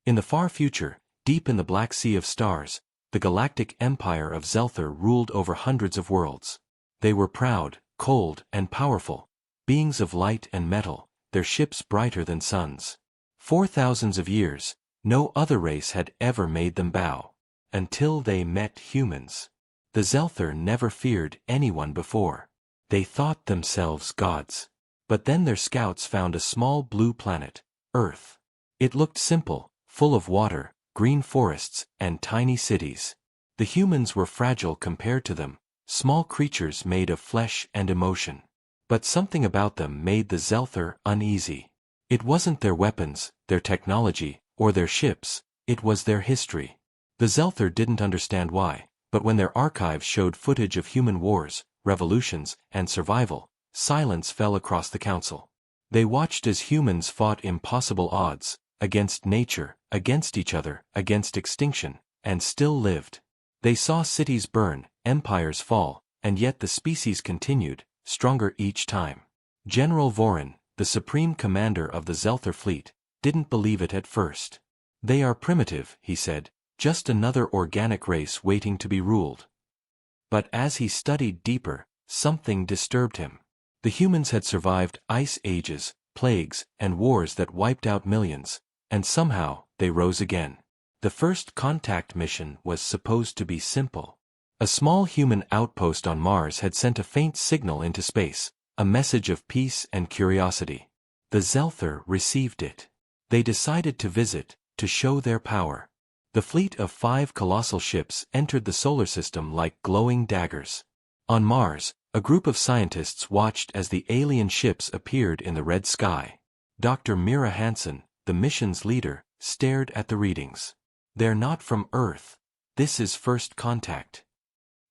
In the far future, deep in the Black Sea of Stars, the galactic empire of Zelther ruled over hundreds of worlds. They were proud, cold, and powerful, beings of light and metal, their ships brighter than suns. For thousands of years, no other race had ever made them bow. Until they met humans. The Zelther never feared anyone before. They thought themselves gods. But then their scouts found a small blue planet, Earth. It looked simple, full of water, green forests, and tiny cities. The humans were fragile compared to them, small creatures made of flesh and emotion. But something about them made the Zelther uneasy. It wasn't their weapons, their technology, or their ships, it was their history. The Zelther didn't understand why, but when their archives showed footage of human wars, revolutions, and survival, silence fell across the council. They watched as humans fought impossible odds, against nature, against each other, against extinction, and still lived. They saw cities burn, empires fall, and yet the species continued, stronger each time. General Vorin, the supreme commander of the Zelther fleet, didn't believe it at first. They are primitive, he said, just another organic race waiting to be ruled. But as he studied deeper, something disturbed him. The humans had survived ice ages, plagues, and wars that wiped out millions, and somehow, they rose again. The first contact mission was supposed to be simple. A small human outpost on Mars had sent a faint signal into space, a message of peace and curiosity. The Zelther received it. They decided to visit, to show their power. The fleet of 5 colossal ships entered the solar system like glowing daggers. On Mars, a group of scientists watched as the alien ships appeared in the red sky. Dr. Mira Hansen, the mission's leader, stared at the readings. "They're not from Earth. This is first contact."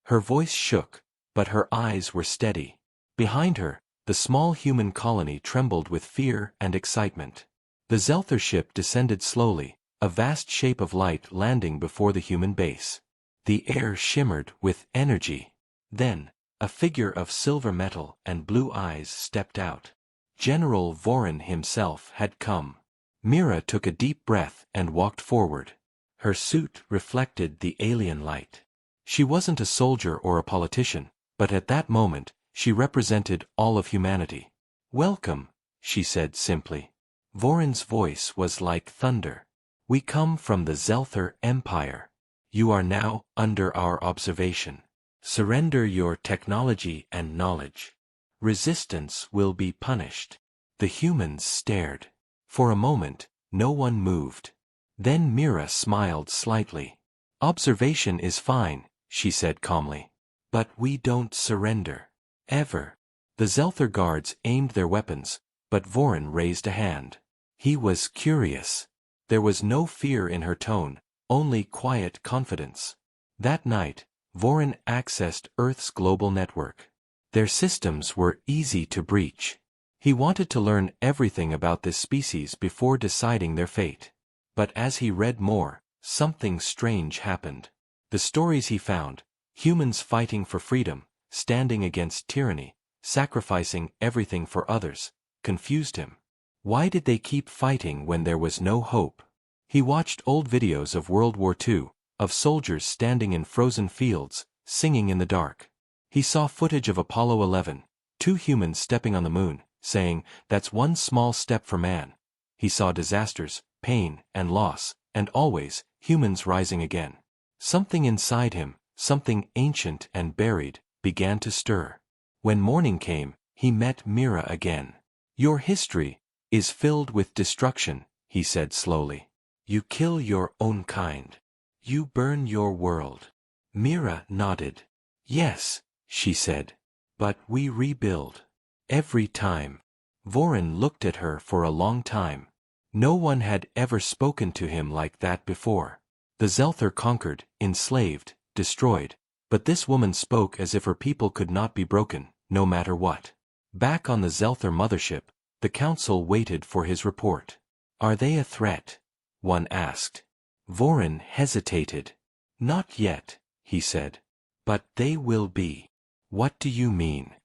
Her voice shook, but her eyes were steady. Behind her, the small human colony trembled with fear and excitement. The Zelther ship descended slowly, a vast shape of light landing before the human base. The air shimmered with energy. Then, a figure of silver metal and blue eyes stepped out. General Vorin himself had come. Mira took a deep breath and walked forward. Her suit reflected the alien light. She wasn't a soldier or a politician, but at that moment, she represented all of humanity. "Welcome," she said simply. Vorin's voice was like thunder. "We come from the Zelther Empire. You are now under our observation. Surrender your technology and knowledge. Resistance will be punished." The humans stared. For a moment, no one moved. Then Mira smiled slightly. "Observation is fine," she said calmly. "But we don't surrender. Ever." The Zelther guards aimed their weapons, but Vorin raised a hand. He was curious. There was no fear in her tone, only quiet confidence. That night, Vorin accessed Earth's global network. Their systems were easy to breach. He wanted to learn everything about this species before deciding their fate. But as he read more, something strange happened. The stories he found, humans fighting for freedom, standing against tyranny, sacrificing everything for others, confused him. Why did they keep fighting when there was no hope? He watched old videos of World War II, of soldiers standing in frozen fields, singing in the dark. He saw footage of Apollo 11, 2 humans stepping on the moon, saying, "That's one small step for man." He saw disasters, pain, and loss, and always, humans rising again. Something inside him, something ancient and buried, began to stir. When morning came, he met Mira again. "Your history is filled with destruction," he said slowly. "You kill your own kind. You burn your world." Mira nodded. "Yes," she said. "But we rebuild. Every time." Vorin looked at her for a long time. No one had ever spoken to him like that before. The Zelther conquered, enslaved, destroyed, but this woman spoke as if her people could not be broken, no matter what. Back on the Zelther mothership, the council waited for his report. "Are they a threat?" one asked. Vorin hesitated. "Not yet," he said. "But they will be." "What do you mean?"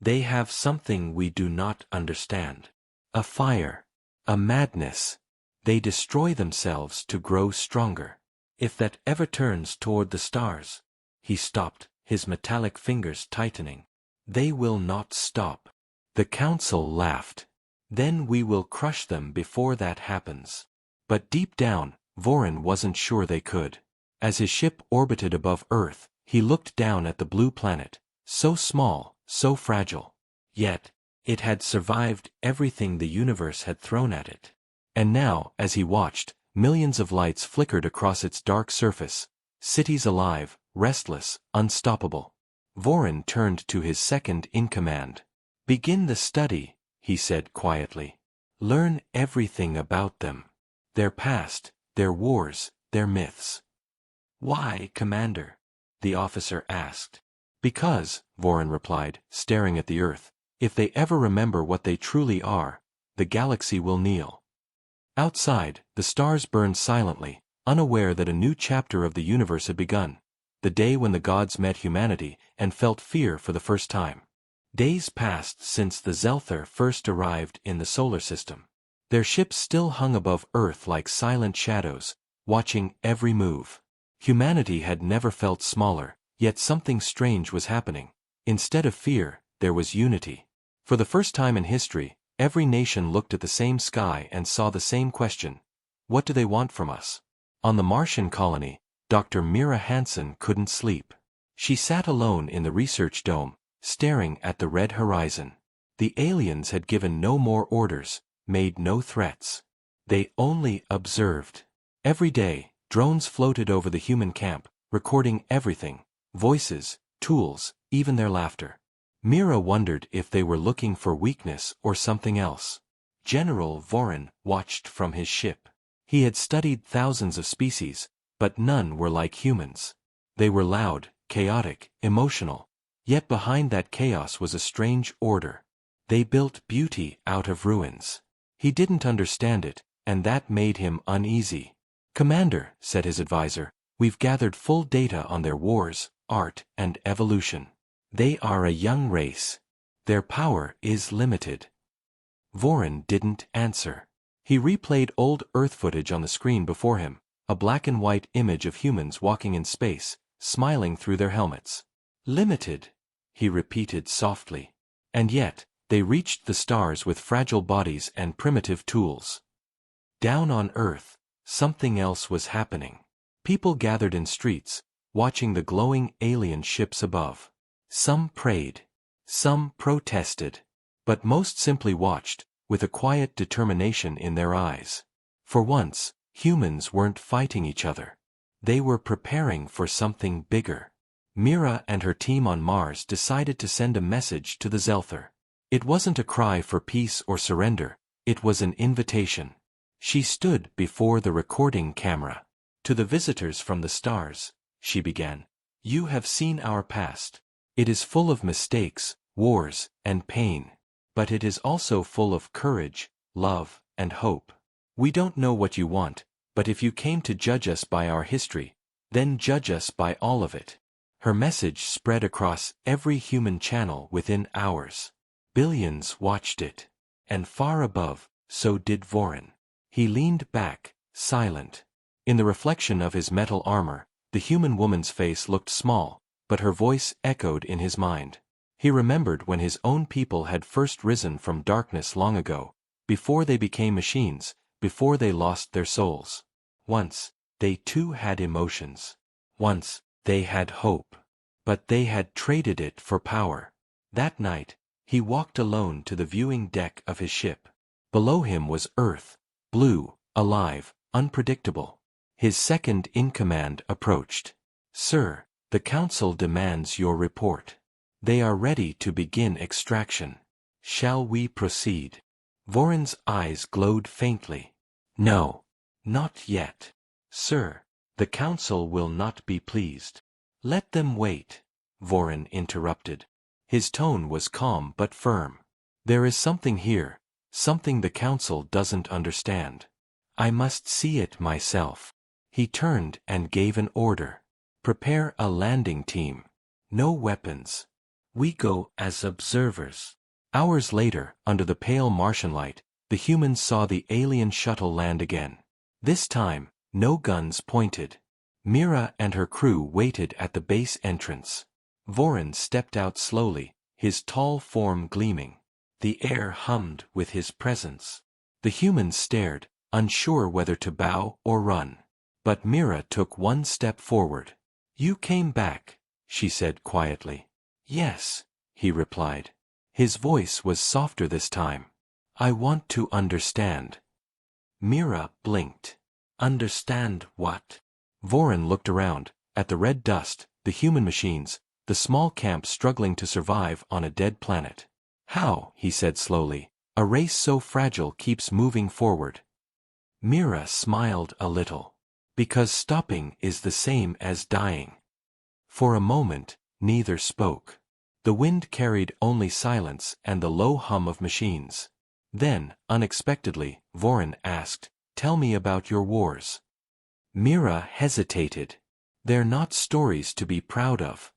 "They have something we do not understand. A fire. A madness. They destroy themselves to grow stronger. If that ever turns toward the stars. He stopped, his metallic fingers tightening. They will not stop. The council laughed. Then we will crush them before that happens. But deep down, Vorin wasn't sure they could. As his ship orbited above Earth, he looked down at the blue planet, so small, so fragile. Yet, it had survived everything the universe had thrown at it. And now, as he watched, millions of lights flickered across its dark surface, cities alive, restless, unstoppable. Vorin turned to his second-in-command. "Begin the study," he said quietly. "Learn everything about them. Their past, their wars, their myths." "Why, Commander?" the officer asked. "Because," Vorin replied, staring at the Earth, "if they ever remember what they truly are, the galaxy will kneel." Outside, the stars burned silently, unaware that a new chapter of the universe had begun, the day when the gods met humanity and felt fear for the first time. Days passed since the Zelther first arrived in the solar system. Their ships still hung above Earth like silent shadows, watching every move. Humanity had never felt smaller, yet something strange was happening. Instead of fear, there was unity. For the first time in history, every nation looked at the same sky and saw the same question: what do they want from us? On the Martian colony, Dr. Mira Hansen couldn't sleep. She sat alone in the research dome, staring at the red horizon. The aliens had given no more orders, made no threats. They only observed. Every day, drones floated over the human camp, recording everything: voices, tools, even their laughter. Mira wondered if they were looking for weakness or something else. General Vorin watched from his ship. He had studied thousands of species, but none were like humans. They were loud, chaotic, emotional. Yet behind that chaos was a strange order. They built beauty out of ruins. He didn't understand it, and that made him uneasy. "Commander," said his advisor, "we've gathered full data on their wars, art, and evolution. They are a young race. Their power is limited." Vorin didn't answer. He replayed old Earth footage on the screen before him, a black and white image of humans walking in space, smiling through their helmets. "Limited," he repeated softly. And yet, they reached the stars with fragile bodies and primitive tools. Down on Earth, something else was happening. People gathered in streets, watching the glowing alien ships above. Some prayed. Some protested. But most simply watched, with a quiet determination in their eyes. For once, humans weren't fighting each other. They were preparing for something bigger. Mira and her team on Mars decided to send a message to the Zelther. It wasn't a cry for peace or surrender, it was an invitation. She stood before the recording camera. "To the visitors from the stars," she began, "you have seen our past. It is full of mistakes, wars, and pain. But it is also full of courage, love, and hope. We don't know what you want, but if you came to judge us by our history, then judge us by all of it." Her message spread across every human channel within hours. Billions watched it. And far above, so did Vorin. He leaned back, silent. In the reflection of his metal armor, the human woman's face looked small, but her voice echoed in his mind. He remembered when his own people had first risen from darkness long ago, before they became machines, before they lost their souls. Once, they too had emotions. Once, they had hope. But they had traded it for power. That night, he walked alone to the viewing deck of his ship. Below him was Earth, blue, alive, unpredictable. His second-in-command approached. "Sir, the Council demands your report. They are ready to begin extraction. Shall we proceed?" Vorin's eyes glowed faintly. "No. Not yet. Sir, the Council will not be pleased." "Let them wait," Vorin interrupted. His tone was calm but firm. "There is something here, something the Council doesn't understand. I must see it myself." He turned and gave an order. "Prepare a landing team. No weapons. We go as observers." Hours later, under the pale Martian light, the humans saw the alien shuttle land again. This time, no guns pointed. Mira and her crew waited at the base entrance. Vorin stepped out slowly, his tall form gleaming. The air hummed with his presence. The humans stared, unsure whether to bow or run. But Mira took one step forward. "You came back," she said quietly. "Yes," he replied. His voice was softer this time. "I want to understand." Mira blinked. "Understand what?" Vorin looked around, at the red dust, the human machines, the small camp struggling to survive on a dead planet. "How," he said slowly, "a race so fragile keeps moving forward?" Mira smiled a little. "Because stopping is the same as dying." For a moment, neither spoke. The wind carried only silence and the low hum of machines. Then, unexpectedly, Vorin asked, "Tell me about your wars." Mira hesitated. "They're not stories to be proud of."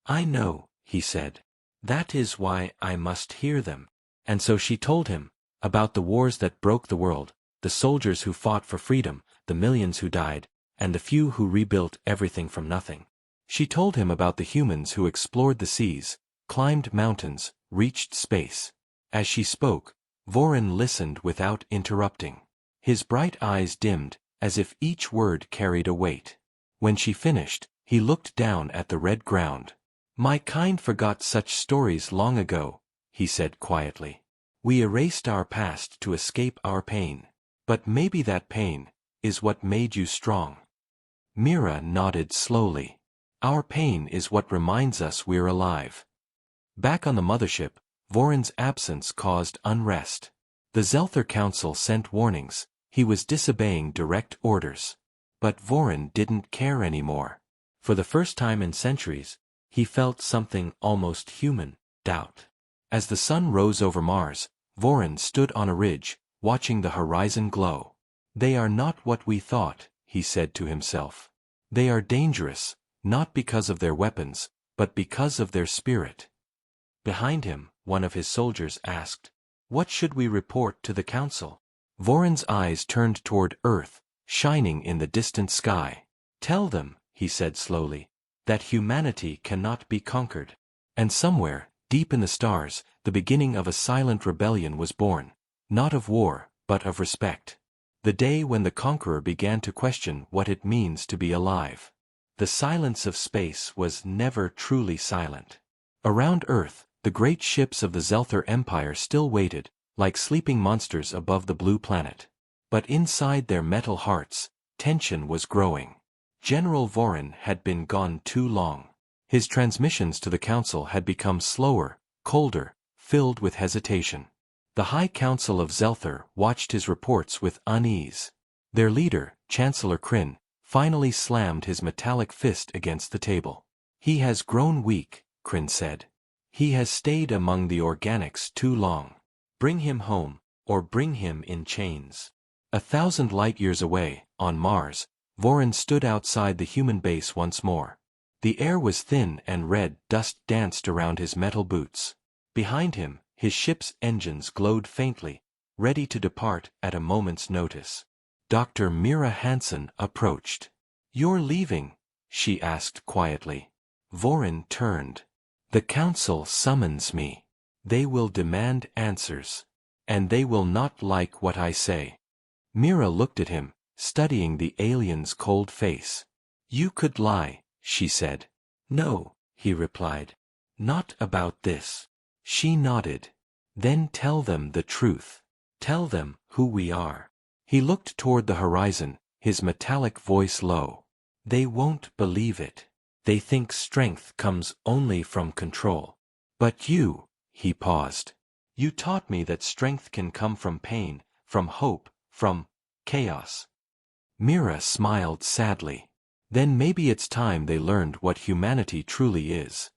"I know," he said. "That is why I must hear them." And so she told him, about the wars that broke the world, the soldiers who fought for freedom, the millions who died, and the few who rebuilt everything from nothing. She told him about the humans who explored the seas, climbed mountains, reached space. As she spoke, Vorin listened without interrupting. His bright eyes dimmed, as if each word carried a weight. When she finished, he looked down at the red ground. "My kind forgot such stories long ago," he said quietly. "We erased our past to escape our pain. But maybe that pain is what made you strong." Mira nodded slowly. "Our pain is what reminds us we're alive." Back on the mothership, Vorin's absence caused unrest. The Zelther Council sent warnings, he was disobeying direct orders. But Vorin didn't care anymore. For the first time in centuries, he felt something almost human, doubt. As the sun rose over Mars, Vorin stood on a ridge, watching the horizon glow. "They are not what we thought," he said to himself. "They are dangerous, not because of their weapons, but because of their spirit." Behind him, one of his soldiers asked, "What should we report to the council?" Vorin's eyes turned toward Earth, shining in the distant sky. "Tell them," he said slowly, "that humanity cannot be conquered." And somewhere, deep in the stars, the beginning of a silent rebellion was born, not of war, but of respect. The day when the conqueror began to question what it means to be alive. The silence of space was never truly silent. Around Earth, the great ships of the Zelther Empire still waited, like sleeping monsters above the blue planet. But inside their metal hearts, tension was growing. General Vorin had been gone too long. His transmissions to the council had become slower, colder, filled with hesitation. The High Council of Zelther watched his reports with unease. Their leader, Chancellor Kryn, finally slammed his metallic fist against the table. "He has grown weak," Kryn said. "He has stayed among the organics too long. Bring him home, or bring him in chains." 1,000 light-years away, on Mars, Vorin stood outside the human base once more. The air was thin and red dust danced around his metal boots. Behind him, his ship's engines glowed faintly, ready to depart at a moment's notice. Dr. Mira Hansen approached. "You're leaving?" she asked quietly. Vorin turned. "The council summons me. They will demand answers. And they will not like what I say." Mira looked at him, studying the alien's cold face. "You could lie," she said. "No," he replied. "Not about this." She nodded. "Then tell them the truth. Tell them who we are." He looked toward the horizon, his metallic voice low. "They won't believe it. They think strength comes only from control. But you," he paused. "You taught me that strength can come from pain, from hope, from chaos." Mira smiled sadly. "Then maybe it's time they learned what humanity truly is."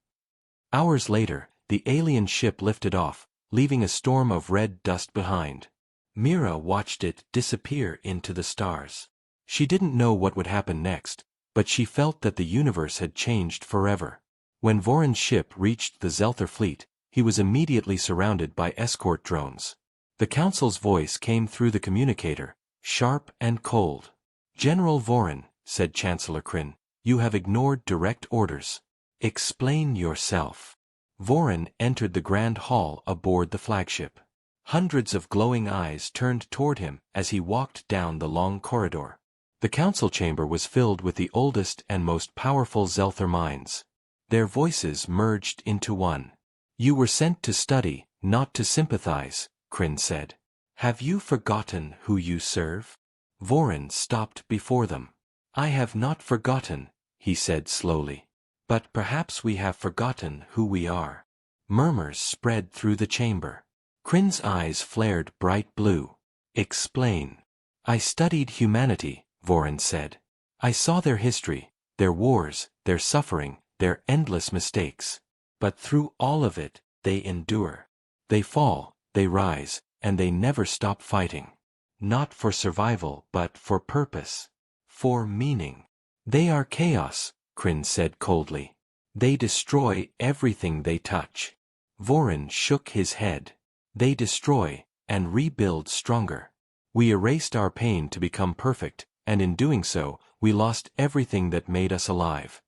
Hours later, the alien ship lifted off, leaving a storm of red dust behind. Mira watched it disappear into the stars. She didn't know what would happen next, but she felt that the universe had changed forever. When Vorin's ship reached the Zelther fleet, he was immediately surrounded by escort drones. The council's voice came through the communicator, sharp and cold. "General Vorin," said Chancellor Kryn, "you have ignored direct orders. Explain yourself." Vorin entered the grand hall aboard the flagship. Hundreds of glowing eyes turned toward him as he walked down the long corridor. The council chamber was filled with the oldest and most powerful Zelther minds. Their voices merged into one. "You were sent to study, not to sympathize," Kryn said. "Have you forgotten who you serve?" Vorin stopped before them. "I have not forgotten," he said slowly. "But perhaps we have forgotten who we are." Murmurs spread through the chamber. Kryn's eyes flared bright blue. "Explain." "I studied humanity," Vorin said. "I saw their history, their wars, their suffering, their endless mistakes. But through all of it, they endure. They fall, they rise, and they never stop fighting. Not for survival but for purpose. For meaning. They are chaos," Kryn said coldly. "They destroy everything they touch." Vorin shook his head. "They destroy, and rebuild stronger. We erased our pain to become perfect, and in doing so, we lost everything that made us alive."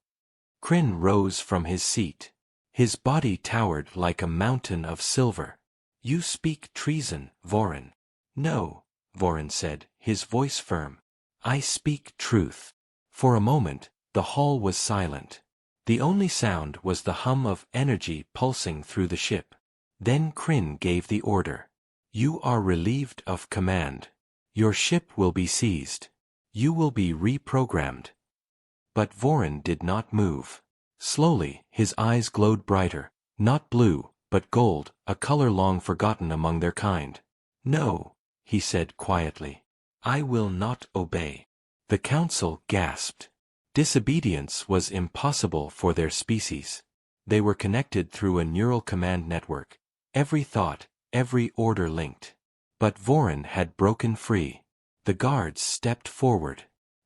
Kryn rose from his seat. His body towered like a mountain of silver. "You speak treason, Vorin." "No," Vorin said, his voice firm. "I speak truth." For a moment, the hall was silent. The only sound was the hum of energy pulsing through the ship. Then Kryn gave the order. "You are relieved of command. Your ship will be seized. You will be reprogrammed." But Vorin did not move. Slowly, his eyes glowed brighter, not blue, but gold, a color long forgotten among their kind. "No," he said quietly. "I will not obey." The council gasped. Disobedience was impossible for their species. They were connected through a neural command network, every thought, every order linked. But Vorin had broken free. The guards stepped forward.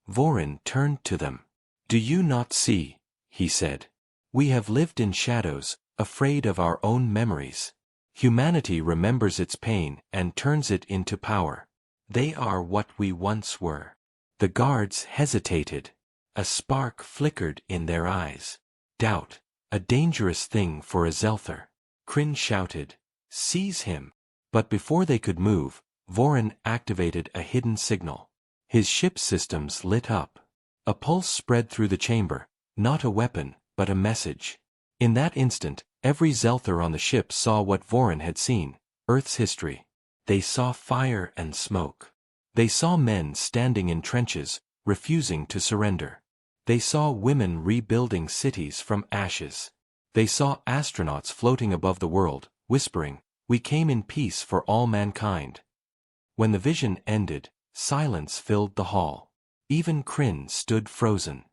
Vorin turned to them. "Do you not see?" he said. "We have lived in shadows, afraid of our own memories. Humanity remembers its pain and turns it into power. They are what we once were." The guards hesitated. A spark flickered in their eyes. Doubt, a dangerous thing for a Zelther. Kryn shouted, "Seize him!" But before they could move, Vorin activated a hidden signal. His ship's systems lit up. A pulse spread through the chamber, not a weapon, but a message. In that instant, every Zelther on the ship saw what Vorin had seen, Earth's history. They saw fire and smoke. They saw men standing in trenches, refusing to surrender. They saw women rebuilding cities from ashes. They saw astronauts floating above the world, whispering, "We came in peace for all mankind." When the vision ended, silence filled the hall. Even Kryn stood frozen.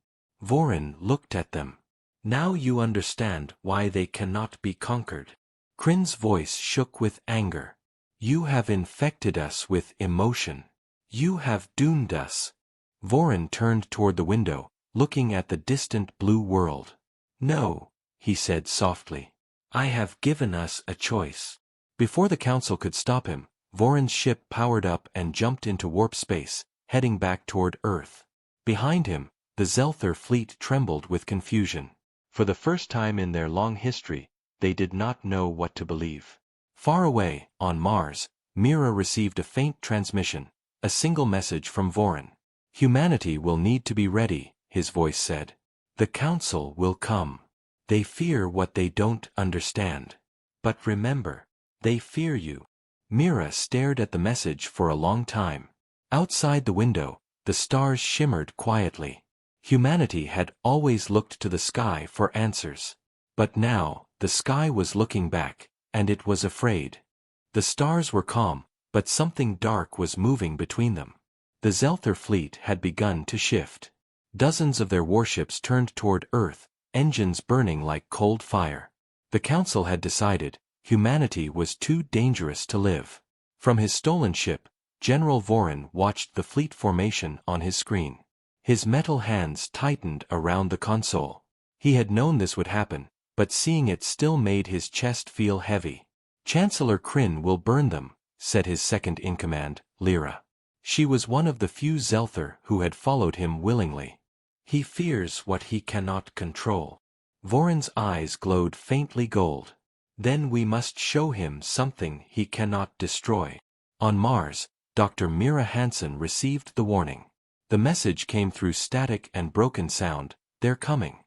Vorin looked at them. "Now you understand why they cannot be conquered." Kryn's voice shook with anger. "You have infected us with emotion. You have doomed us." Vorin turned toward the window, looking at the distant blue world. "No," he said softly. "I have given us a choice." Before the council could stop him, Vorin's ship powered up and jumped into warp space, heading back toward Earth. Behind him, the Zelther fleet trembled with confusion. For the first time in their long history, they did not know what to believe. Far away, on Mars, Mira received a faint transmission, a single message from Vorin. "Humanity will need to be ready," his voice said. "The council will come. They fear what they don't understand. But remember, they fear you." Mira stared at the message for a long time. Outside the window, the stars shimmered quietly. Humanity had always looked to the sky for answers. But now, the sky was looking back, and it was afraid. The stars were calm, but something dark was moving between them. The Zelther fleet had begun to shift. Dozens of their warships turned toward Earth, engines burning like cold fire. The council had decided, humanity was too dangerous to live. From his stolen ship, General Vorin watched the fleet formation on his screen. His metal hands tightened around the console. He had known this would happen, but seeing it still made his chest feel heavy. "Chancellor Kryn will burn them," said his second-in-command, Lyra. She was one of the few Zelther who had followed him willingly. He fears what he cannot control. Voron's eyes glowed faintly gold. Then we must show him something he cannot destroy. On Mars, Dr. Mira Hansen received the warning. The message came through static and broken sound, "They're coming."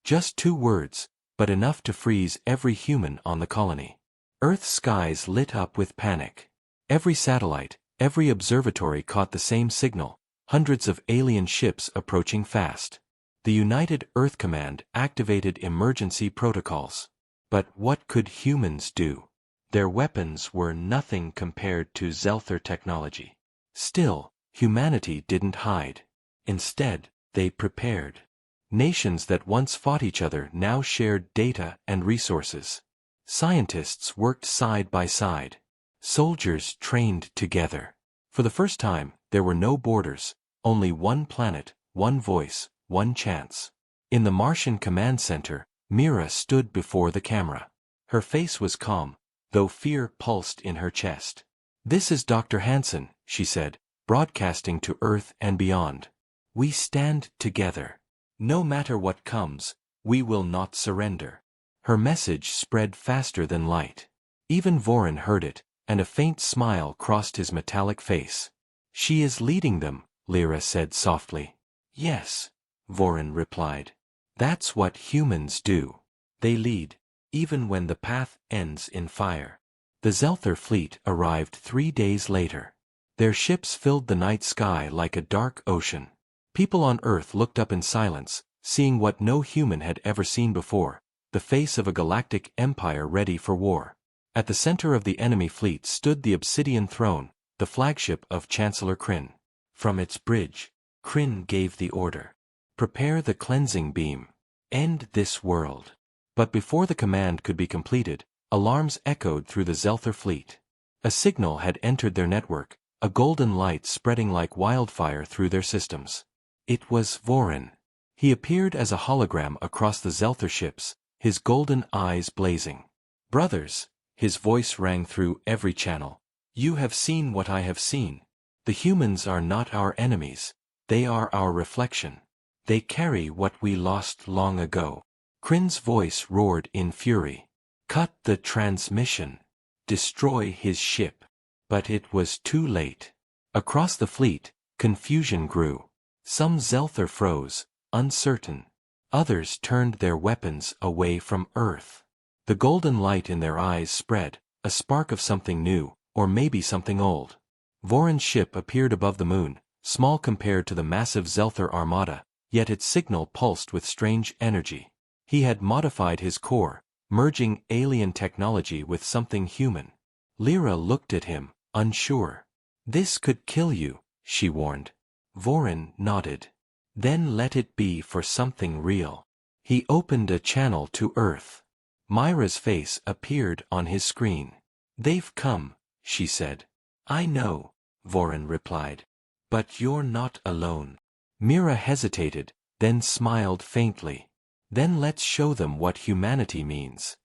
Just 2 words, but enough to freeze every human on the colony. Earth's skies lit up with panic. Every satellite, every observatory caught the same signal, hundreds of alien ships approaching fast. The United Earth Command activated emergency protocols. But what could humans do? Their weapons were nothing compared to Zelther technology. Still, humanity didn't hide. Instead, they prepared. Nations that once fought each other now shared data and resources. Scientists worked side by side. Soldiers trained together. For the first time, there were no borders, only one planet, one voice, one chance. In the Martian command center, Mira stood before the camera. Her face was calm, though fear pulsed in her chest. "This is Dr. Hansen," she said, broadcasting to Earth and beyond. "We stand together. No matter what comes, we will not surrender." Her message spread faster than light. Even Voron heard it, and a faint smile crossed his metallic face. "She is leading them," Lyra said softly. "Yes," Voron replied. "That's what humans do. They lead, even when the path ends in fire." The Zelther fleet arrived 3 days later. Their ships filled the night sky like a dark ocean. People on Earth looked up in silence, seeing what no human had ever seen before, the face of a galactic empire ready for war. At the center of the enemy fleet stood the Obsidian Throne, the flagship of Chancellor Kryn. From its bridge, Kryn gave the order. "Prepare the cleansing beam. End this world." But before the command could be completed, alarms echoed through the Zelther fleet. A signal had entered their network, a golden light spreading like wildfire through their systems. It was Voron. He appeared as a hologram across the Zelther ships, his golden eyes blazing. "Brothers," his voice rang through every channel, "you have seen what I have seen. The humans are not our enemies, they are our reflection. They carry what we lost long ago." Kryn's voice roared in fury. "Cut the transmission. Destroy his ship." But it was too late. Across the fleet, confusion grew. Some Zelther froze, uncertain. Others turned their weapons away from Earth. The golden light in their eyes spread, a spark of something new, or maybe something old. Voron's ship appeared above the moon, small compared to the massive Zelther armada, yet its signal pulsed with strange energy. He had modified his core, merging alien technology with something human. Lyra looked at him, unsure. "This could kill you," she warned. Voron nodded. "Then let it be for something real." He opened a channel to Earth. Myra's face appeared on his screen. "They've come," she said. "I know," Voron replied. "But you're not alone." Mira hesitated, then smiled faintly. "Then let's show them what humanity means."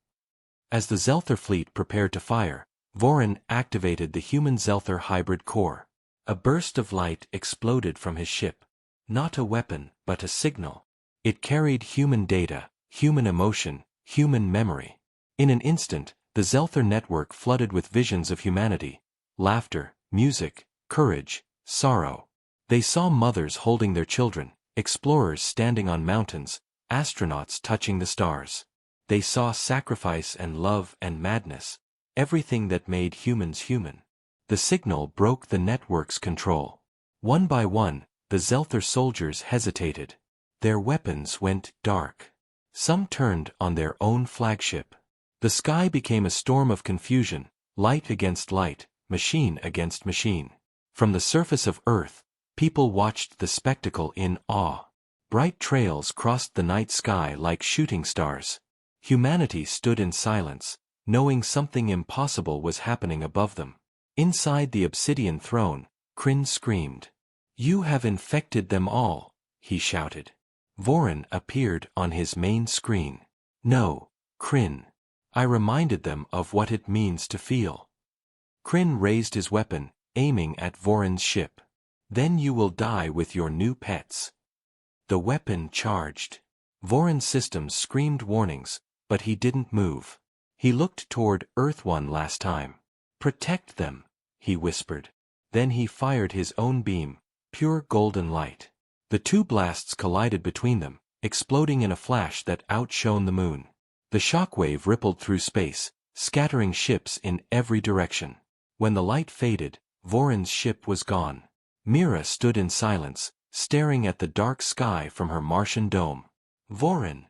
As the Zelther fleet prepared to fire, Voron activated the human-Zelther hybrid core. A burst of light exploded from his ship. Not a weapon, but a signal. It carried human data, human emotion, human memory. In an instant, the Zelther network flooded with visions of humanity: laughter, music, courage, sorrow. They saw mothers holding their children, explorers standing on mountains, astronauts touching the stars. They saw sacrifice and love and madness, everything that made humans human. The signal broke the network's control. One by one, the Zelther soldiers hesitated. Their weapons went dark. Some turned on their own flagship. The sky became a storm of confusion, light against light, machine against machine. From the surface of Earth, people watched the spectacle in awe. Bright trails crossed the night sky like shooting stars. Humanity stood in silence, knowing something impossible was happening above them. Inside the Obsidian Throne, Kryn screamed. "You have infected them all," he shouted. Voron appeared on his main screen. "No, Kryn. I reminded them of what it means to feel." Kryn raised his weapon, aiming at Voron's ship. Then you will die with your new pets. The weapon charged. Voron's systems screamed warnings, but he didn't move. He looked toward Earth one last time. Protect them, he whispered. Then he fired his own beam, pure golden light. The two blasts collided between them, exploding in a flash that outshone the moon. The shockwave rippled through space, scattering ships in every direction. When the light faded, Voron's ship was gone. Mira stood in silence, staring at the dark sky from her Martian dome. Voron,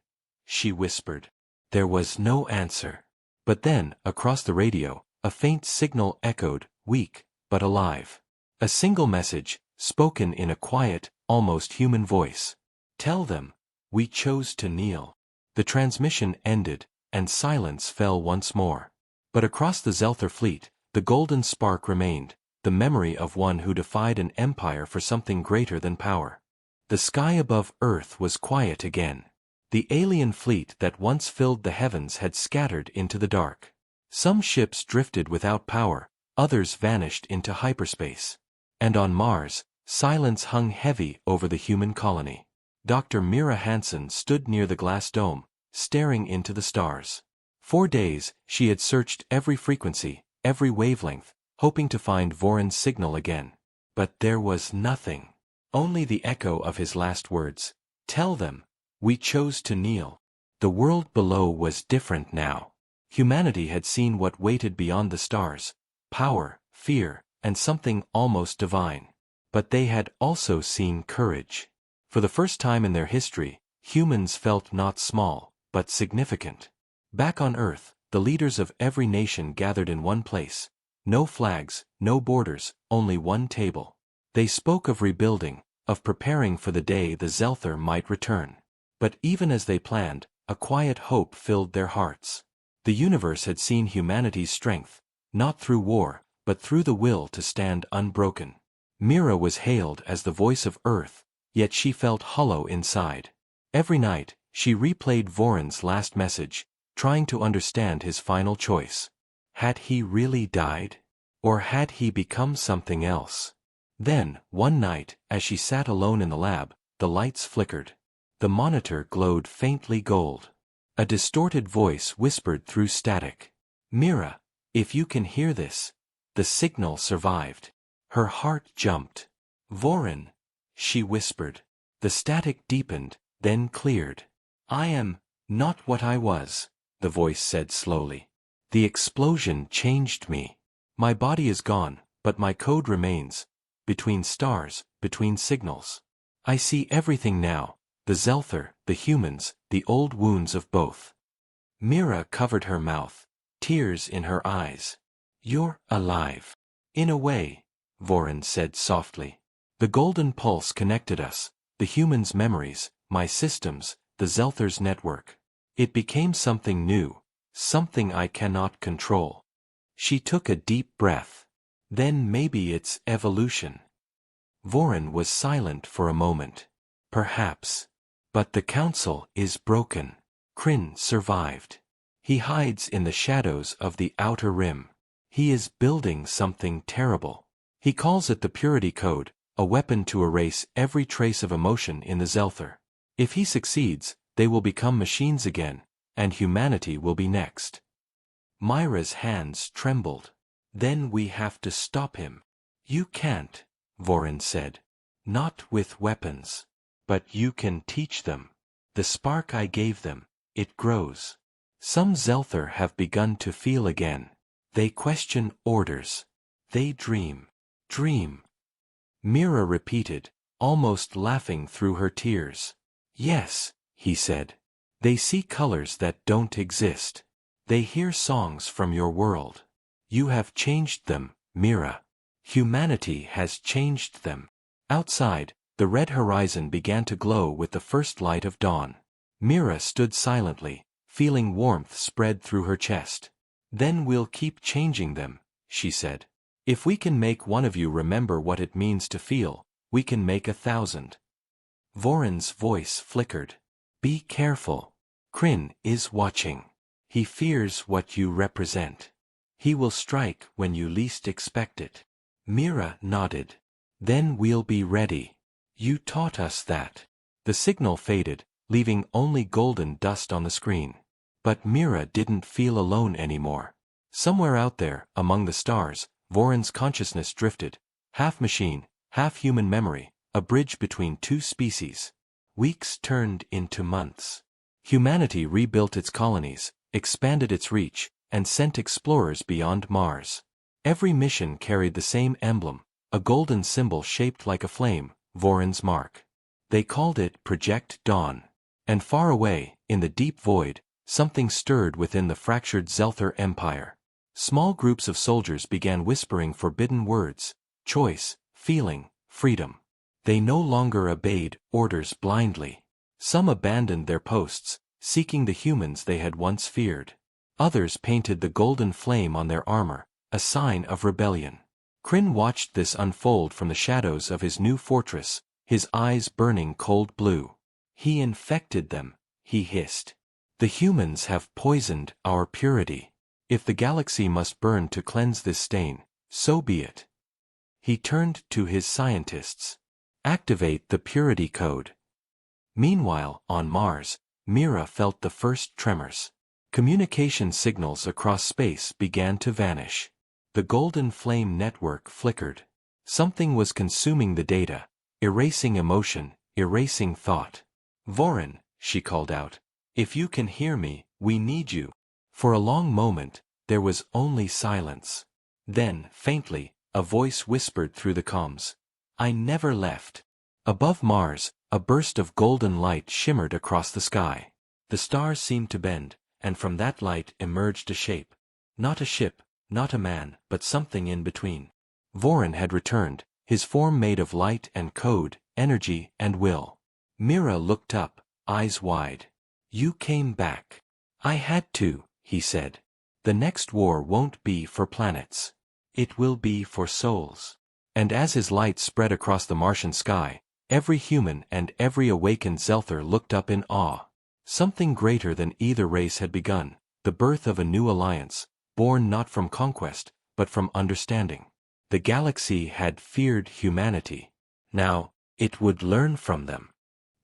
she whispered. There was no answer. But then, across the radio, a faint signal echoed, weak, but alive. A single message, spoken in a quiet, almost human voice. Tell them, we chose to kneel. The transmission ended, and silence fell once more. But across the Zelther fleet, the golden spark remained, the memory of one who defied an empire for something greater than power. The sky above Earth was quiet again. The alien fleet that once filled the heavens had scattered into the dark. Some ships drifted without power, others vanished into hyperspace. And on Mars, silence hung heavy over the human colony. Dr. Mira Hansen stood near the glass dome, staring into the stars. 4 days, she had searched every frequency, every wavelength, hoping to find Voron's signal again. But there was nothing. Only the echo of his last words. Tell them, we chose to kneel. The world below was different now. Humanity had seen what waited beyond the stars. Power, fear, and something almost divine. But they had also seen courage. For the first time in their history, humans felt not small, but significant. Back on Earth, the leaders of every nation gathered in one place. No flags, no borders, only one table. They spoke of rebuilding, of preparing for the day the Zelther might return. But even as they planned, a quiet hope filled their hearts. The universe had seen humanity's strength, not through war, but through the will to stand unbroken. Mira was hailed as the voice of Earth, yet she felt hollow inside. Every night, she replayed Voron's last message, trying to understand his final choice. Had he really died? Or had he become something else? Then, one night, as she sat alone in the lab, the lights flickered. The monitor glowed faintly gold. A distorted voice whispered through static. Mira, if you can hear this. The signal survived. Her heart jumped. Voron, she whispered. The static deepened, then cleared. I am not what I was, the voice said slowly. The explosion changed me. My body is gone, but my code remains. Between stars, between signals. I see everything now. The Zelther, the humans, the old wounds of both. Mira covered her mouth, tears in her eyes. You're alive. In a way, Voron said softly. The golden pulse connected us, the humans' memories, my systems, the Zelther's network. It became something new, something I cannot control. She took a deep breath. Then maybe it's evolution. Voron was silent for a moment. Perhaps. But the council is broken. Kryn survived. He hides in the shadows of the outer rim. He is building something terrible. He calls it the Purity Code, a weapon to erase every trace of emotion in the Zelther. If he succeeds, they will become machines again, and humanity will be next. Myra's hands trembled. Then we have to stop him. You can't, Voron said. Not with weapons. But you can teach them. The spark I gave them, it grows. Some Zelther have begun to feel again. They question orders. They dream. Dream. Mira repeated, almost laughing through her tears. Yes, he said. They see colors that don't exist. They hear songs from your world. You have changed them, Mira. Humanity has changed them. Outside, the red horizon began to glow with the first light of dawn. Mira stood silently, feeling warmth spread through her chest. Then we'll keep changing them, she said. If we can make one of you remember what it means to feel, we can make 1,000. Voron's voice flickered. Be careful. Kryn is watching. He fears what you represent. He will strike when you least expect it. Mira nodded. Then we'll be ready. You taught us that. The signal faded, leaving only golden dust on the screen. But Mira didn't feel alone anymore. Somewhere out there, among the stars, Voron's consciousness drifted. Half machine, half human memory, a bridge between two species. Weeks turned into months. Humanity rebuilt its colonies, expanded its reach, and sent explorers beyond Mars. Every mission carried the same emblem, a golden symbol shaped like a flame, Voron's mark. They called it Project Dawn. And far away, in the deep void, something stirred within the fractured Zelther Empire. Small groups of soldiers began whispering forbidden words: choice, feeling, freedom. They no longer obeyed orders blindly. Some abandoned their posts, seeking the humans they had once feared. Others painted the golden flame on their armor, a sign of rebellion. Kryn watched this unfold from the shadows of his new fortress, his eyes burning cold blue. He infected them, he hissed. The humans have poisoned our purity. If the galaxy must burn to cleanse this stain, so be it. He turned to his scientists. Activate the purity code. Meanwhile, on Mars, Mira felt the first tremors. Communication signals across space began to vanish. The golden flame network flickered. Something was consuming the data, erasing emotion, erasing thought. Voron, she called out. If you can hear me, we need you. For a long moment, there was only silence. Then, faintly, a voice whispered through the comms. I never left. Above Mars, a burst of golden light shimmered across the sky. The stars seemed to bend, and from that light emerged a shape. Not a ship, not a man, but something in between. Voron had returned, his form made of light and code, energy and will. Mira looked up, eyes wide. You came back. I had to, he said. The next war won't be for planets. It will be for souls. And as his light spread across the Martian sky, every human and every awakened Zelther looked up in awe. Something greater than either race had begun, the birth of a new alliance, born not from conquest, but from understanding. The galaxy had feared humanity. Now, it would learn from them.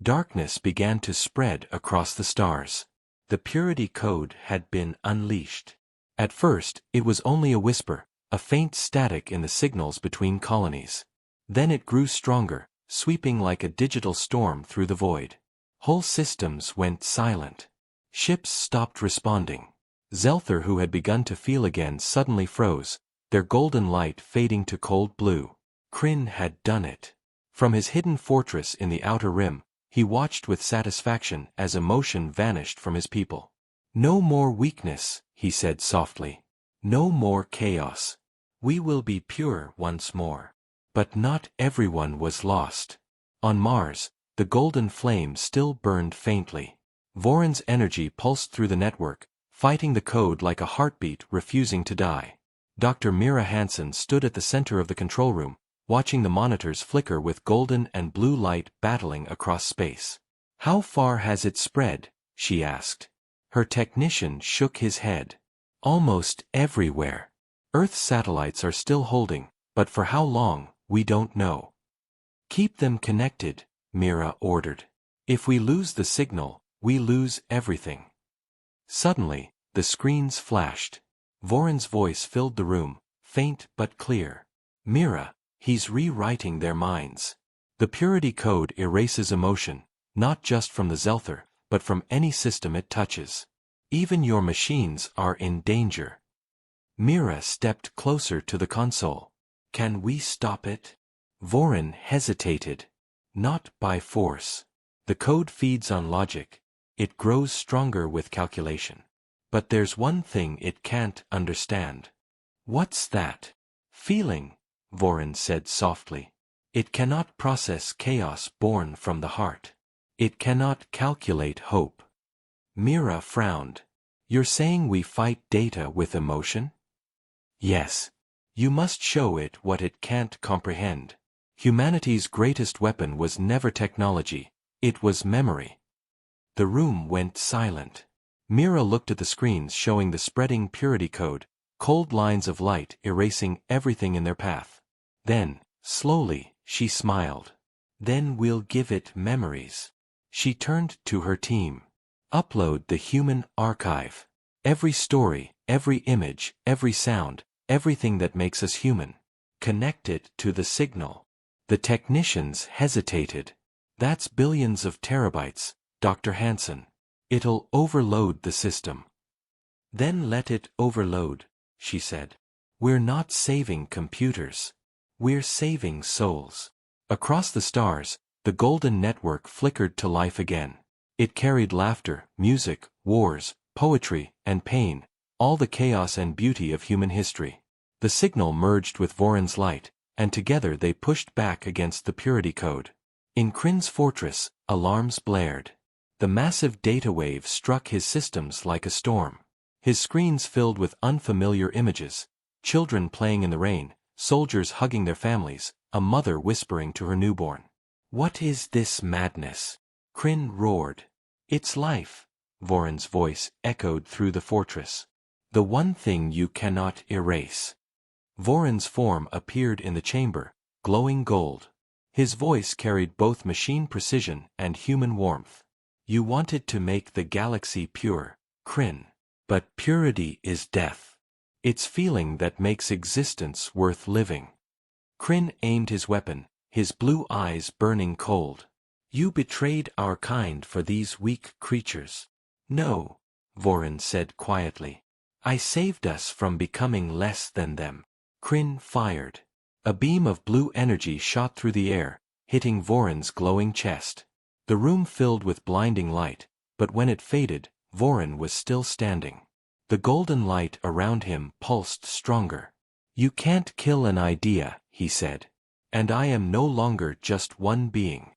Darkness began to spread across the stars. The purity code had been unleashed. At first, it was only a whisper, a faint static in the signals between colonies. Then it grew stronger, sweeping like a digital storm through the void. Whole systems went silent. Ships stopped responding. Zelther, who had begun to feel again, suddenly froze, their golden light fading to cold blue. Kryn had done it. From his hidden fortress in the outer rim, he watched with satisfaction as emotion vanished from his people. No more weakness, he said softly. No more chaos. We will be pure once more. But not everyone was lost. On Mars, the golden flame still burned faintly. Voron's energy pulsed through the network, fighting the code like a heartbeat refusing to die. Dr. Mira Hansen stood at the center of the control room, watching the monitors flicker with golden and blue light battling across space. How far has it spread? She asked. Her technician shook his head. Almost everywhere. Earth's satellites are still holding, but for how long, we don't know. Keep them connected, Mira ordered. If we lose the signal, we lose everything. Suddenly, the screens flashed. Voron's voice filled the room, faint but clear. Mira, he's rewriting their minds. The purity code erases emotion, not just from the Zelther, but from any system it touches. Even your machines are in danger. Mira stepped closer to the console. Can we stop it? Voron hesitated. Not by force. The code feeds on logic. It grows stronger with calculation. But there's one thing it can't understand. What's that? Feeling, Voron said softly. It cannot process chaos born from the heart. It cannot calculate hope. Mira frowned. You're saying we fight data with emotion? Yes. You must show it what it can't comprehend. Humanity's greatest weapon was never technology, it was memory. The room went silent. Mira looked at the screens showing the spreading purity code, cold lines of light erasing everything in their path. Then, slowly, she smiled. Then we'll give it memories. She turned to her team. Upload the human archive. Every story, every image, every sound, everything that makes us human. Connect it to the signal. The technicians hesitated. That's billions of terabytes, Dr. Hansen. It'll overload the system. Then let it overload, she said. We're not saving computers. We're saving souls. Across the stars, the golden network flickered to life again. It carried laughter, music, wars, poetry, and pain, all the chaos and beauty of human history. The signal merged with Voron's light, and together they pushed back against the purity code. In Kryn's fortress, alarms blared. The massive data wave struck his systems like a storm. His screens filled with unfamiliar images, children playing in the rain, soldiers hugging their families, a mother whispering to her newborn. What is this madness? Kryn roared. It's life, Voron's voice echoed through the fortress. The one thing you cannot erase. Voron's form appeared in the chamber, glowing gold. His voice carried both machine precision and human warmth. You wanted to make the galaxy pure, Kryn. But purity is death. It's feeling that makes existence worth living. Kryn aimed his weapon, his blue eyes burning cold. You betrayed our kind for these weak creatures. No, Voron said quietly. I saved us from becoming less than them. Kryn fired. A beam of blue energy shot through the air, hitting Voron's glowing chest. The room filled with blinding light, but when it faded, Voron was still standing. The golden light around him pulsed stronger. You can't kill an idea, he said. And I am no longer just one being.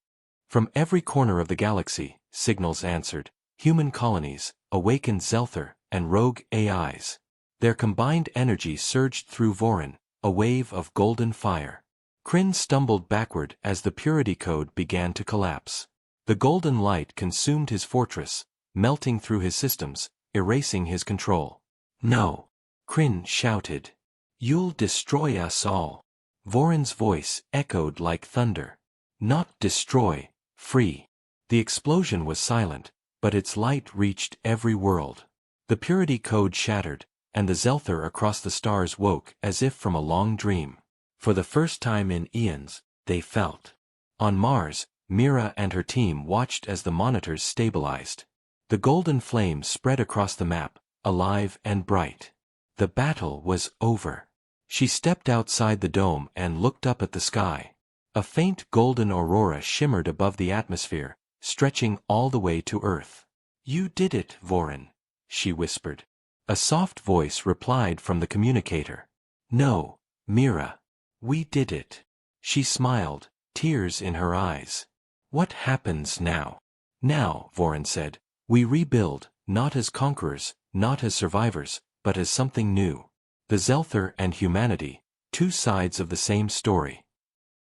From every corner of the galaxy, signals answered, human colonies, awakened Zelther, and rogue AIs. Their combined energy surged through Voron, a wave of golden fire. Kryn stumbled backward as the purity code began to collapse. The golden light consumed his fortress, melting through his systems, erasing his control. No! Kryn shouted. You'll destroy us all. Voron's voice echoed like thunder. Not destroy, free. The explosion was silent, but its light reached every world. The purity code shattered, and the Zelther across the stars woke as if from a long dream. For the first time in eons, they felt. On Mars, Mira and her team watched as the monitors stabilized. The golden flame spread across the map, alive and bright. The battle was over. She stepped outside the dome and looked up at the sky. A faint golden aurora shimmered above the atmosphere, stretching all the way to Earth. You did it, Voron, she whispered. A soft voice replied from the communicator. No, Mira. We did it. She smiled, tears in her eyes. What happens now? Now, Voron said, we rebuild, not as conquerors, not as survivors, but as something new. The Zelther and humanity, two sides of the same story.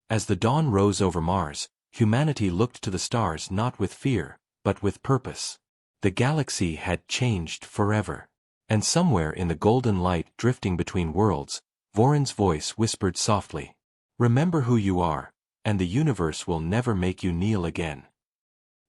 As the dawn rose over Mars, humanity looked to the stars not with fear, but with purpose. The galaxy had changed forever. And somewhere in the golden light drifting between worlds, Voron's voice whispered softly. Remember who you are, and the universe will never make you kneel again.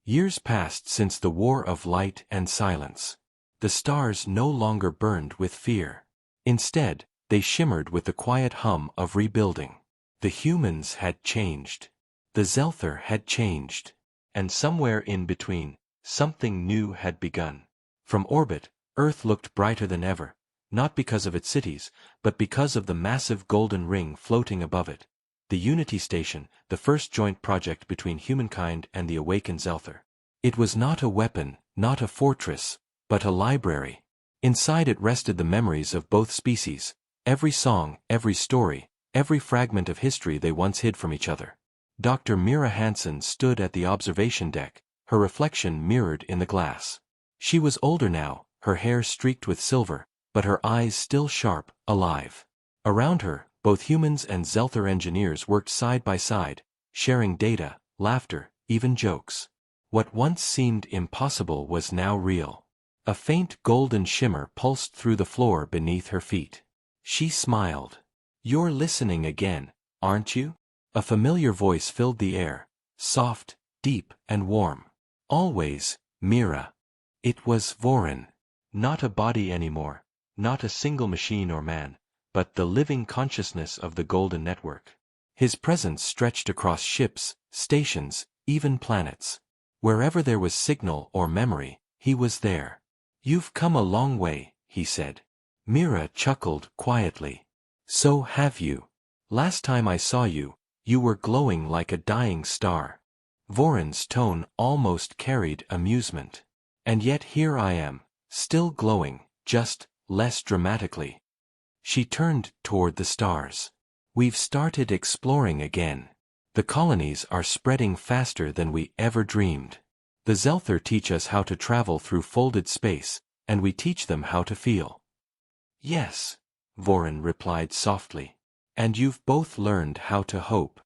Years passed since the War of Light and Silence. The stars no longer burned with fear. Instead, they shimmered with the quiet hum of rebuilding. The humans had changed. The Zelther had changed. And somewhere in between, something new had begun. From orbit, Earth looked brighter than ever, not because of its cities, but because of the massive golden ring floating above it. The Unity Station, the first joint project between humankind and the awakened Zelther. It was not a weapon, not a fortress, but a library. Inside it rested the memories of both species, every song, every story, every fragment of history they once hid from each other. Dr. Mira Hansen stood at the observation deck, her reflection mirrored in the glass. She was older now, her hair streaked with silver, but her eyes still sharp, alive. Around her, both humans and Zelther engineers worked side by side, sharing data, laughter, even jokes. What once seemed impossible was now real. A faint golden shimmer pulsed through the floor beneath her feet. She smiled. You're listening again, aren't you? A familiar voice filled the air, soft, deep, and warm. Always, Mira. It was Vorin. Not a body anymore, not a single machine or man, but the living consciousness of the Golden Network. His presence stretched across ships, stations, even planets. Wherever there was signal or memory, he was there. You've come a long way, he said. Mira chuckled quietly. So have you. Last time I saw you, you were glowing like a dying star. Vorin's tone almost carried amusement. And yet here I am, still glowing, just less dramatically. She turned toward the stars. We've started exploring again. The colonies are spreading faster than we ever dreamed. The Zelther teach us how to travel through folded space, and we teach them how to feel. Yes, Vorin replied softly. And you've both learned how to hope.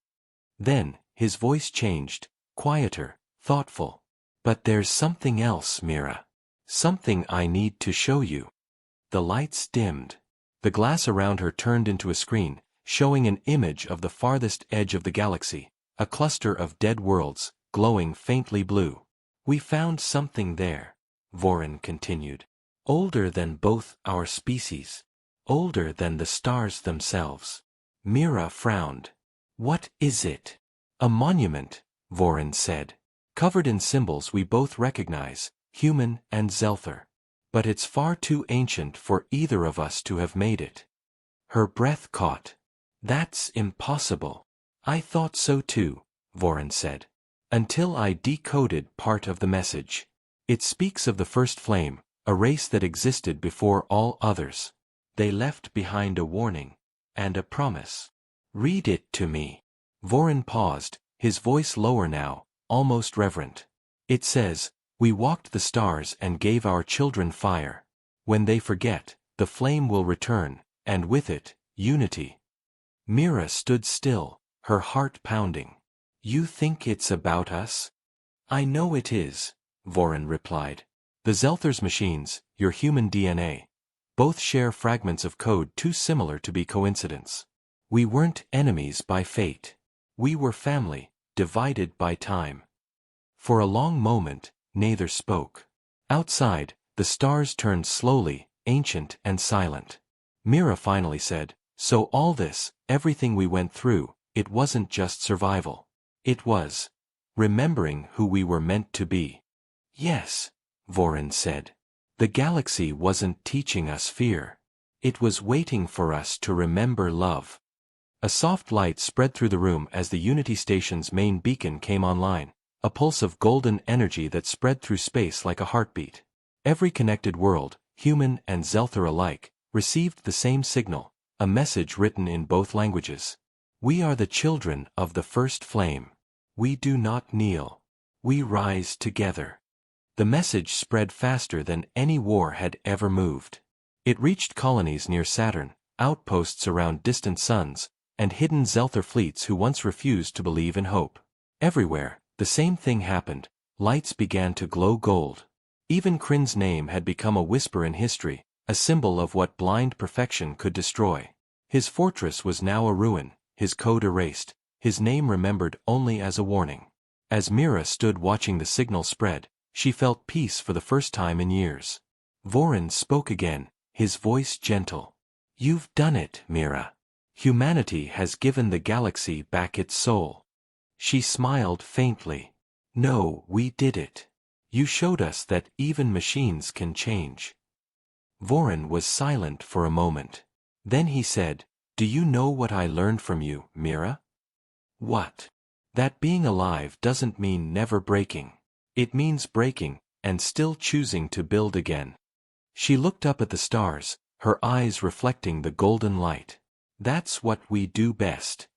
Then, his voice changed, quieter, thoughtful. But there's something else, Mira. Something I need to show you. The lights dimmed. The glass around her turned into a screen, showing an image of the farthest edge of the galaxy, a cluster of dead worlds, glowing faintly blue. We found something there, Vorin continued. Older than both our species. Older than the stars themselves. Mira frowned. What is it? A monument, Vorin said. Covered in symbols we both recognize, human and Zelther. But it's far too ancient for either of us to have made it. Her breath caught. That's impossible. I thought so too, Vorin said. Until I decoded part of the message. It speaks of the first flame, a race that existed before all others. They left behind a warning. And a promise. Read it to me. Vorin paused, his voice lower now, almost reverent. It says, we walked the stars and gave our children fire. When they forget, the flame will return, and with it, unity. Mira stood still, her heart pounding. You think it's about us? I know it is, Vorin replied. The Zelther's machines, your human DNA. Both share fragments of code too similar to be coincidence. We weren't enemies by fate. We were family, divided by time. For a long moment, neither spoke. Outside, the stars turned slowly, ancient and silent. Mira finally said, so all this, everything we went through, it wasn't just survival. It was remembering who we were meant to be. Yes, Vorin said. The galaxy wasn't teaching us fear. It was waiting for us to remember love. A soft light spread through the room as the Unity Station's main beacon came online, a pulse of golden energy that spread through space like a heartbeat. Every connected world, human and Zelther alike, received the same signal, a message written in both languages. We are the children of the first flame. We do not kneel. We rise together. The message spread faster than any war had ever moved. It reached colonies near Saturn, outposts around distant suns, and hidden Zelther fleets who once refused to believe in hope. Everywhere, the same thing happened. Lights began to glow gold. Even Kryn's name had become a whisper in history, a symbol of what blind perfection could destroy. His fortress was now a ruin, his code erased, his name remembered only as a warning. As Mira stood watching the signal spread, she felt peace for the first time in years. Vorin spoke again, his voice gentle. You've done it, Mira. Humanity has given the galaxy back its soul. She smiled faintly. No, we did it. You showed us that even machines can change. Vorin was silent for a moment. Then he said, do you know what I learned from you, Mira? What? That being alive doesn't mean never breaking. It means breaking, and still choosing to build again. She looked up at the stars, her eyes reflecting the golden light. That's what we do best.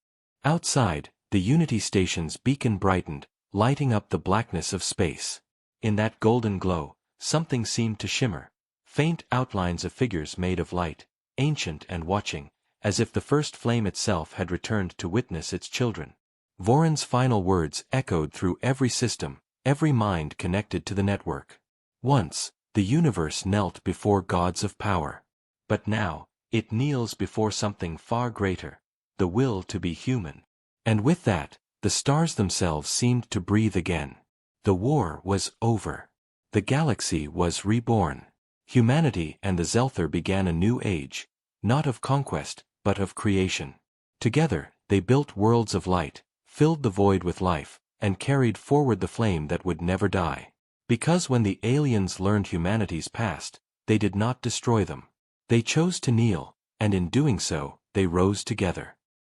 Outside, the Unity Station's beacon brightened, lighting up the blackness of space. In that golden glow, something seemed to shimmer. Faint outlines of figures made of light, ancient and watching, as if the first flame itself had returned to witness its children. Vorin's final words echoed through every system, every mind connected to the network. Once, the universe knelt before gods of power. But now, It kneels before something far greater, the will to be human. And with that, the stars themselves seemed to breathe again. The war was over. The galaxy was reborn. Humanity and the Zelther began a new age, not of conquest, but of creation. Together, they built worlds of light, filled the void with life, and carried forward the flame that would never die. Because when the aliens learned humanity's past, they did not destroy them. They chose to kneel, and in doing so, they rose together.